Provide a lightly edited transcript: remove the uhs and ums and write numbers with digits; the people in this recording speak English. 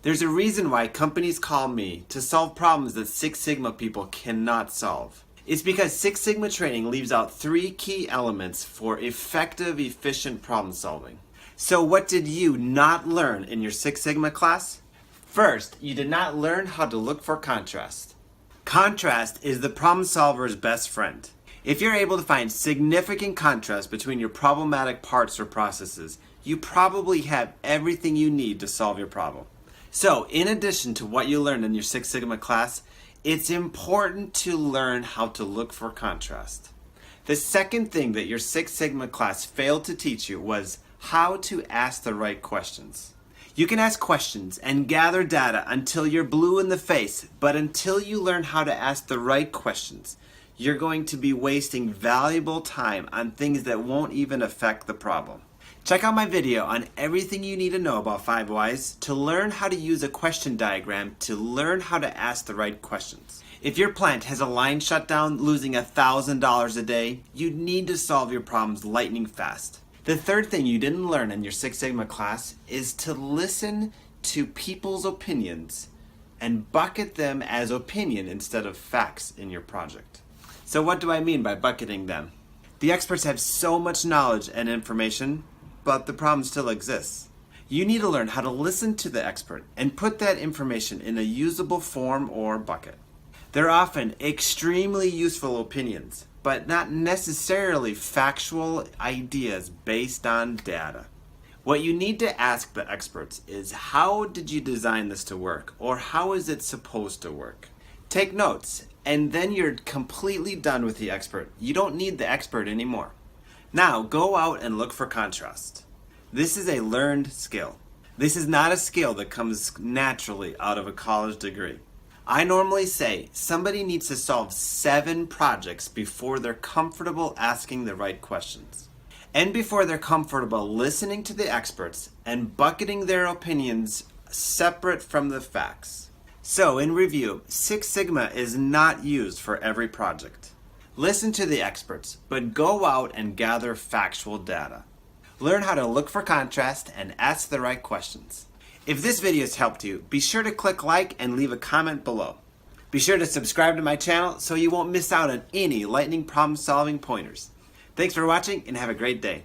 There's a reason why companies call me to solve problems that Six Sigma people cannot solve. It's because Six Sigma training leaves out 3 key elements for effective, efficient problem solving. So what did you not learn in your Six Sigma class? First, you did not learn how to look for contrast. Contrast is the problem solver's best friend. If you're able to find significant contrast between your problematic parts or processes, you probably have everything you need to solve your problem. So, in addition to what you learned in your Six Sigma class, it's important to learn how to look for contrast. The second thing that your Six Sigma class failed to teach you was how to ask the right questions. You can ask questions and gather data until you're blue in the face, but until you learn how to ask the right questions, you're going to be wasting valuable time on things that won't even affect the problem. Check out my video on everything you need to know about 5 whys to learn how to use a question diagram to learn how to ask the right questions. If your plant has a line shut down losing $1,000 a day, you need to solve your problems lightning fast. The third thing you didn't learn in your Six Sigma class is to listen to people's opinions and bucket them as opinion instead of facts in your project. So what do I mean by bucketing them? The experts have so much knowledge and information, but the problem still exists. You need to learn how to listen to the expert and put that information in a usable form or bucket. They're often extremely useful opinions, but not necessarily factual ideas based on data. What you need to ask the experts is, how did you design this to work, or how is it supposed to work? Take notes, and then you're completely done with the expert. You don't need the expert anymore. Now go out and look for contrast. This is a learned skill. This is not a skill that comes naturally out of a college degree. I normally say somebody needs to solve 7 projects before they're comfortable asking the right questions, and before they're comfortable listening to the experts and bucketing their opinions separate from the facts. So in review, Six Sigma is not used for every project. Listen to the experts, but go out and gather factual data. Learn how to look for contrast and ask the right questions. If this video has helped you, be sure to click like and leave a comment below. Be sure to subscribe to my channel so you won't miss out on any lightning problem solving pointers. Thanks for watching and have a great day.